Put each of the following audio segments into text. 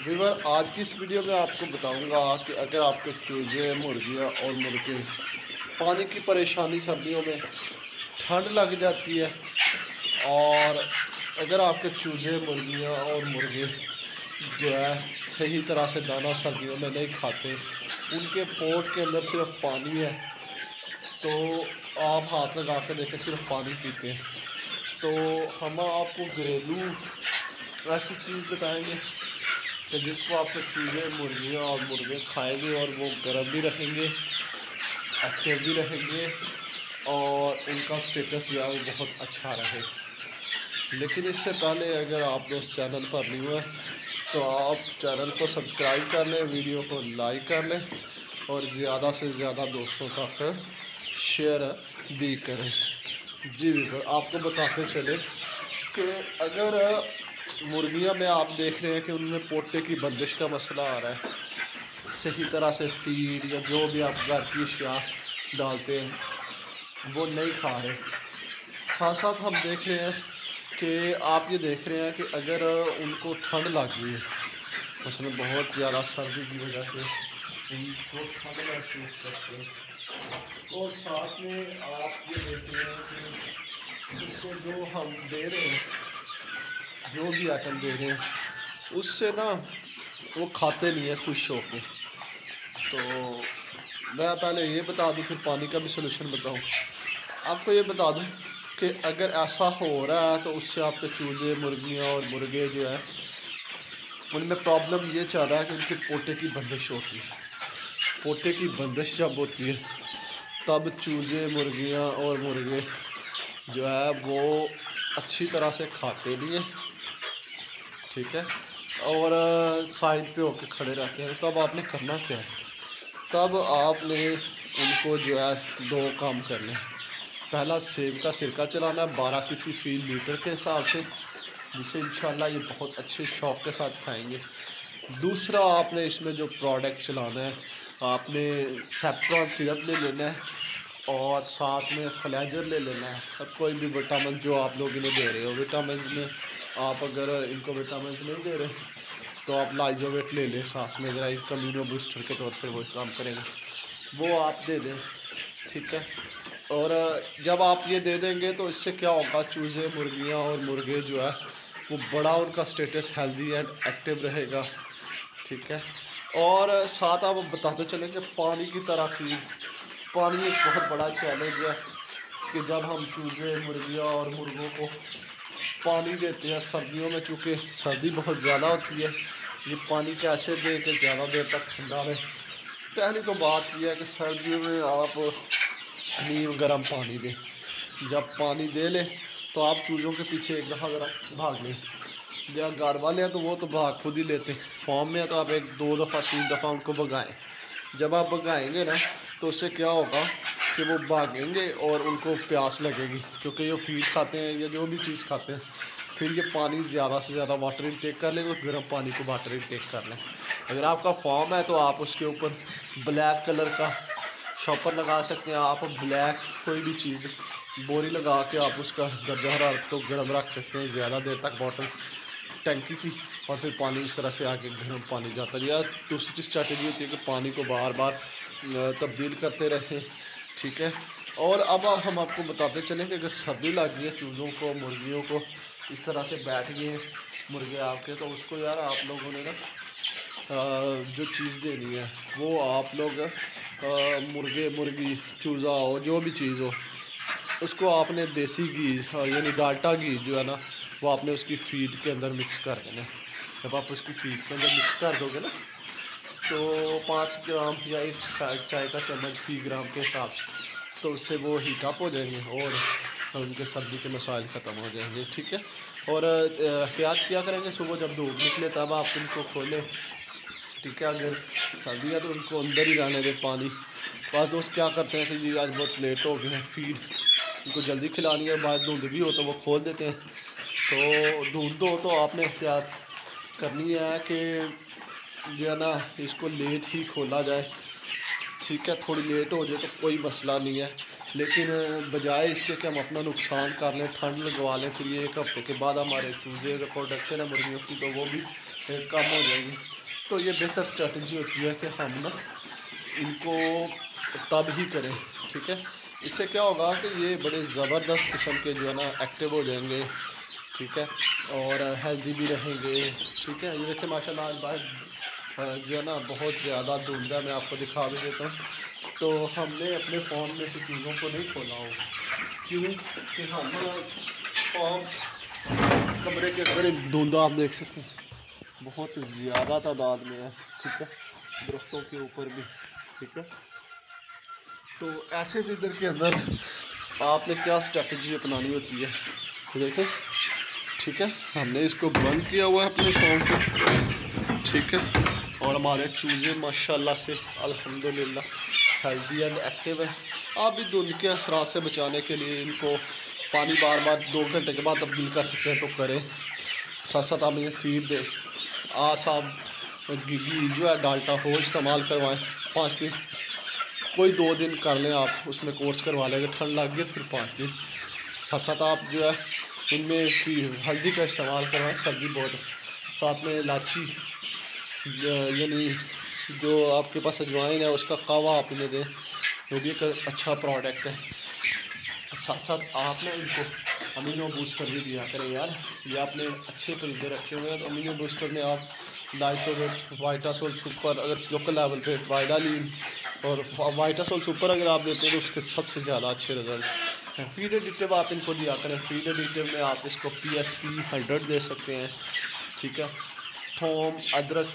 Weaver आज की इस वीडियो में आपको बताऊंगा कि अगर आपके चूजे, मुर्गियां और मुर्गे पानी की परेशानी सर्दियों में ठंड लग जाती है और अगर आपके चूजे, मुर्गियां और मुर्गे जो है सही तरह से दाना सर्दियों में नहीं खाते, उनके पोट के अंदर सिर्फ पानी है, तो आप हाथ लगा के देखें सिर्फ पानी पीते हैं। तो हम आपको घरेलू ऐसी चीज़ बताएंगे कि जिसको आपके चूजे, मुर्गियाँ और मुर्गे खाएंगे और वो गर्म भी रहेंगे, एक्टिव भी रहेंगे और उनका स्टेटस जो है वो बहुत अच्छा रहे। लेकिन इससे पहले अगर आपने उस चैनल पर नहीं हुआ तो आप चैनल को सब्सक्राइब कर लें, वीडियो को लाइक कर लें और ज़्यादा से ज़्यादा दोस्तों तक शेयर भी करें। जी बिल्कुल, आपको बताते चले कि अगर मुर्गियां में आप देख रहे हैं कि उनमें पोटे की बंदिश का मसला आ रहा है, सही तरह से फीड या जो भी आप घर की अशिया डालते हैं वो नहीं खा रहे। साथ साथ हम देख रहे हैं कि आप ये देख रहे हैं कि अगर उनको ठंड लग गई है, मसलन बहुत ज़्यादा सर्दी की वजह से उनको ठंड महसूस करते हैं, और साथ में आप ये देख रहे हैं कि उसको जो हम दे रहे हैं, जो भी आइटम दे रहे हैं उससे ना वो खाते नहीं है खुश होके। तो मैं पहले ये बता दूं, फिर पानी का भी सलूशन बताऊं। आपको ये बता दूं कि अगर ऐसा हो रहा है तो उससे आपके चूजे, मुर्गियां और मुर्गे जो है उनमें प्रॉब्लम ये चल रहा है कि उनके पोटे की बंदिश होती है। पोटे की बंदिश जब होती है तब चूजे, मुर्गियां और मुर्गे जो है वो अच्छी तरह से खाते नहीं हैं, ठीक है, और साइड पे होके खड़े रहते हैं। तब आपने करना क्या है, तब आपने उनको जो है दो काम करने। पहला, सेब का सिरका चलाना है 12 सीसी फी लीटर के हिसाब से, जिससे इंशाल्लाह ये बहुत अच्छे शौक़ के साथ खाएंगे। दूसरा, आपने इसमें जो प्रोडक्ट चलाना है, आपने सेफ्रॉन सिरप ले लेना है और साथ में फ्लेजर ले लेना है, और कोई भी विटामिन जो आप लोग इन्हें दे रहे हो। विटामिन में आप अगर इनको विटामिन नहीं दे रहे तो आप लाइजोवेट ले लें साथ में, ज़रा एक कम्यूनो बूस्टर के तौर पर वो काम करेगा, वो आप दे दें, ठीक है। और जब आप ये दे देंगे तो इससे क्या होगा, चूज़े, मुर्गियाँ और मुर्गे जो है वो बड़ा उनका स्टेटस हेल्दी एंड एक्टिव रहेगा, ठीक है। और साथ आप बताते चलें कि पानी की तरह की पानी एक बहुत बड़ा चैलेंज है कि जब हम चूज़े, मुर्गियाँ और मुर्गों को पानी देते हैं सर्दियों में, चूँकि सर्दी बहुत ज़्यादा होती है, ये पानी कैसे दें कि ज़्यादा देर तक ठंडा रहे। पहली तो बात यह है कि सर्दियों में आप नीम गर्म पानी दें। जब पानी दे लें तो आप चूज़ों के पीछे एक दफ़ा ज़रा भाग लें। जब घर वाले हैं तो वो तो भाग खुद ही लेते हैं, फॉर्म में है तो आप एक दो दफ़ा तीन दफ़ा उनको भगाएं। जब आप भगाएंगे ना तो उससे क्या होगा कि वो भागेंगे और उनको प्यास लगेगी, क्योंकि ये फीड खाते हैं या जो भी चीज़ खाते हैं, फिर ये पानी ज़्यादा से ज़्यादा वाटर इनटेक कर लेंगे और गर्म पानी को वाटर इनटेक कर लें। अगर आपका फॉर्म है तो आप उसके ऊपर ब्लैक कलर का शॉपर लगा सकते हैं। आप ब्लैक कोई भी चीज़ बोरी लगा के आप उसका दर्जा हरारत को गर्म रख सकते हैं ज़्यादा देर तक बॉटल्स टंकी की, और फिर पानी इस तरह से आके गर्म पानी जाता है। या दूसरी स्ट्रैटेजी होती है कि पानी को बार बार तब्दील करते रहें, ठीक है। और अब हम आपको बताते चलें कि अगर सर्दी लग गई है चूज़ों को, मुर्गियों को इस तरह से बैठ गए मुर्गे आपके, तो उसको यार आप लोगों ने ना जो चीज़ देनी है वो आप लोग मुर्गे, मुर्गी, चूज़ा हो, जो भी चीज़ हो, उसको आपने देसी घी यानी डाल्टा घी जो है ना वो आपने उसकी फीड के अंदर मिक्स कर देना है। जब आप उसकी फीड के अंदर मिक्स कर दोगे ना तो 5 ग्राम या 1 चाय का चम्मच फी ग्राम के हिसाब से, तो उससे वो हीटअप हो जाएंगे और उनके सर्दी के मसाइल ख़त्म हो जाएंगे, ठीक है। और एहतियात किया करेंगे, सुबह जब धूप निकले तब आप उनको खोलें, ठीक है। अगर सर्दी है तो उनको अंदर ही रहने दें पानी। पास दोस्त क्या करते हैं कि जी आज बहुत लेट हो गए हैं, फीड उनको जल्दी खिलानी है, बाहर धुंध भी हो तो वो खोल देते हैं। तो धुंध हो तो आपने एहतियात करनी है कि जो है ना इसको लेट ही खोला जाए, ठीक है। थोड़ी लेट हो जाए तो कोई मसला नहीं है, लेकिन बजाय इसके कि हम अपना नुकसान कर लें, ठंड लगवा लें, फिर ये 1 हफ्ते के बाद हमारे चूज़े का प्रोडक्शन है मुर्गियों की तो वो भी कम हो जाएगी। तो ये बेहतर स्ट्रेटजी होती है कि हम ना इनको तब ही करें, ठीक है। इससे क्या होगा कि ये बड़े ज़बरदस्त किस्म के जो है ना एक्टिव हो जाएंगे, ठीक है, और हेल्दी भी रहेंगे, ठीक है। ये देखिए माशाल्लाह आज बाहर जो है ना बहुत ज़्यादा धुंध है, मैं आपको दिखा भी देता हूँ। तो हमने अपने फ़ोन में से चीज़ों को नहीं खोला हो, क्यों कि हम फॉर्म कमरे के करीब धुंध आप देख सकते हैं बहुत ज़्यादा तादाद में है, ठीक है, दरख्तों के ऊपर भी, ठीक है। तो ऐसे वेदर के अंदर आपने क्या स्ट्रेटजी अपनानी होती है, देखें, ठीक है। हमने इसको बंद किया हुआ है अपने फ़ोन को, ठीक है, और हमारे चूज़े माशाल्लाह से अल्हम्दुलिल्लाह हेल्दी एंड एक्टिव है। आप भी धुंध के असरात से बचाने के लिए इनको पानी बार बार 2 घंटे के बाद तब्दील कर सकते हैं, तो करें। साथ साथ आप इन्हें फीड दें। आज आप घी जो है डाल्टा हो इस्तेमाल करवाएं 5 दिन, कोई 2 दिन कर लें, आप उसमें कोर्स करवा लें, अगर ठंड लग गई तो फिर 5 दिन। साथ साथ आप जो है इनमें हल्दी का इस्तेमाल करवाएं, सर्दी बहुत है। साथ में इलायची यानी जो आपके पास अजवाइन है उसका कावा आप इन्हें दें, वो भी एक अच्छा प्रोडक्ट है। साथ साथ आपने इनको अमीनो बूस्टर भी दिया करें यार, ये आपने अच्छे परिंदे रखे हुए हैं। तो अमीनो बूस्टर में आप लाइसोवेट, वाइटासोल सुपर, अगर लोकल लेवल पे वाइडालीन और वाइटासोल सुपर अगर आप देते हैं तो उसके सबसे ज़्यादा अच्छे रिजल्ट हैं। फीड एडिटिव आप इनको दिया करें। फीड एडिटिव में आप इसको PSP 100 दे सकते हैं, ठीक है। थोम, अदरक,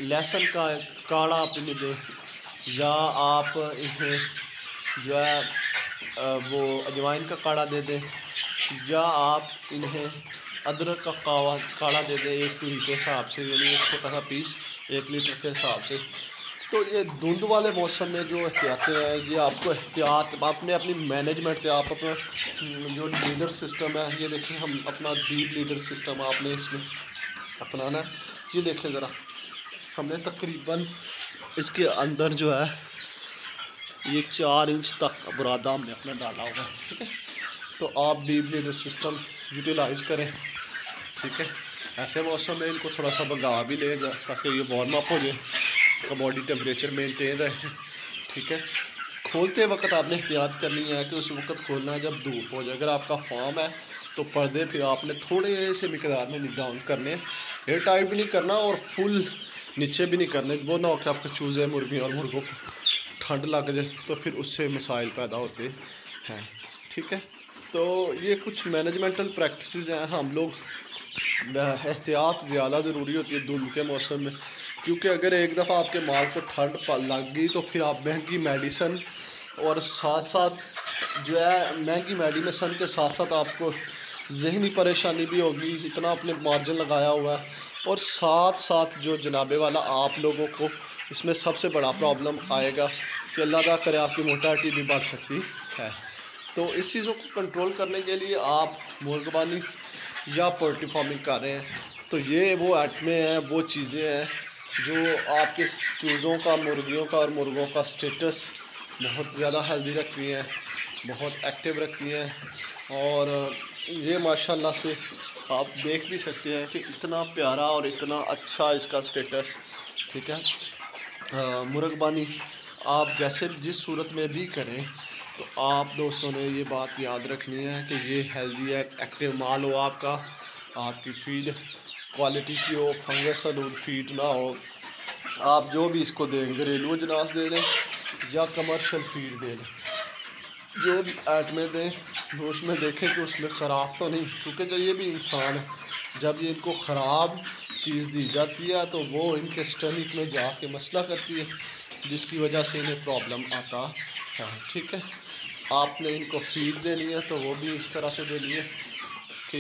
लहसुन का काढ़ा आप इन्हें दें, या आप इन्हें जो है वो अजवाइन का काढ़ा दे दें, या आप इन्हें अदरक का काढ़ा दे दें 1 टूही के हिसाब से, यानी एक छोटा सा पीस 1 लीटर के हिसाब से। तो ये धुंध वाले मौसम में जो एहतियातें हैं, ये आपको एहतियात आपने अपनी मैनेजमेंट से आप अपना जो लीडर सिस्टम है, ये देखें हम अपना डीप लीडर सिस्टम आपने इसमें अपनाना है। ये देखें ज़रा, हमने तकरीबन इसके अंदर जो है ये 4 इंच तक बुरादा हमने अपना डाला हुआ है, ठीक है। तो आप डीप लीडर सिस्टम यूटिलाइज़ करें, ठीक है। ऐसे मौसम में इनको थोड़ा सा भगा भी ले जाए ताकि ये वार्म अप हो जाए, का बॉडी टेम्परेचर मेंटेन रहे, ठीक है। खोलते वक्त आपने एहतियात करनी है कि उस वक्त खोलना है जब धूप हो जाए। अगर आपका फार्म है तो पर्दे फिर आपने थोड़े से मिकदार में डाउन करने, एयर टाइट भी नहीं करना और फुल नीचे भी नहीं करने, वो ना हो कि आपके चूज़े, मुर्गी और मुर्गों को ठंड लग जाए तो फिर उससे मसाइल पैदा होते हैं, ठीक है। तो ये कुछ मैनेजमेंटल प्रैक्टिसेस हैं। हम लोग एहतियात ज़्यादा ज़रूरी होती है धुंध के मौसम में, क्योंकि अगर एक दफ़ा आपके माल को ठंड लग गई तो फिर आप महंगी मेडिसन और साथ साथ जो है महंगी मेडिसन के साथ साथ आपको ज़हनी परेशानी भी होगी, इतना आपने मार्जिन लगाया हुआ है, और साथ साथ जो जनाबे वाला आप लोगों को इसमें सबसे बड़ा प्रॉब्लम आएगा कि अल्लाह ना करे आपकी मोटालिटी भी बढ़ सकती है। तो इस चीज़ों को कंट्रोल करने के लिए आप मुर्गबानी या पोल्ट्री फार्मिंग कर रहे हैं, तो ये वो आइटमें हैं, वो चीज़ें हैं जो आपके चूज़ों का, मुर्गियों का और मुर्गों का स्टेटस बहुत ज़्यादा हेल्दी रखती हैं, बहुत एक्टिव रखती हैं। और ये माशाल्लाह से आप देख भी सकते हैं कि इतना प्यारा और इतना अच्छा इसका स्टेटस, ठीक है। मुर्गबानी आप जैसे जिस सूरत में भी करें, तो आप दोस्तों ने ये बात याद रखनी है कि ये हेल्दी है, एक्टिव माल हो आपका, आपकी फीड क्वालिटी की हो, फंगस आलूद फीड ना हो। आप जो भी इसको दें, घरेलू अजनास दे लें या कमर्शियल फीड दे लें, जो भी आइटमें दें तो उसमें देखें कि उसमें ख़राब तो नहीं, क्योंकि जो ये भी इंसान है, जब ये इनको ख़राब चीज़ दी जाती है तो वो इनके स्टमक में जाके मसला करती है, जिसकी वजह से इन्हें प्रॉब्लम आता है, ठीक है। आपने इनको फीड देनी है तो वो भी इस तरह से देनी है कि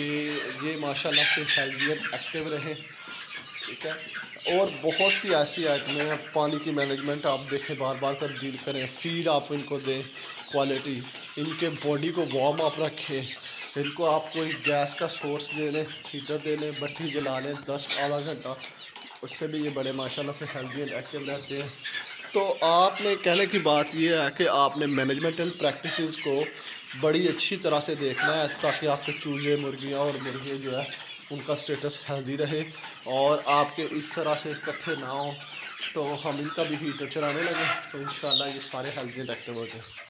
ये माशाल्लाह से हेल्दी और एक्टिव रहे, ठीक है। और बहुत सी ऐसी आइटमें हैं, पानी की मैनेजमेंट आप देखें, बार बार तब्दील करें, फीड आप इनको दें क्वालिटी, इनके बॉडी को वार्म अप रखें, इनको आप कोई गैस का सोर्स दे लें, हीटर दे लें, भट्टी जला लें 10 आधा घंटा, उससे भी ये बड़े माशाल्लाह से हेल्दी एंड एक्टिव रहते हैं। तो आपने कहने की बात यह है कि आपने मैनेजमेंटल प्रैक्टिसेस को बड़ी अच्छी तरह से देखना है ताकि आपके चूज़े, मुर्गियाँ और मुर्गे जो है उनका स्टेटस हेल्दी रहे और आपके इस तरह से इकट्ठे ना हो, तो हम इनका भी हीटर चलाने लगे तो इंशाल्लाह ये सारे हेल्दी एंड एक्टिव हो जाए।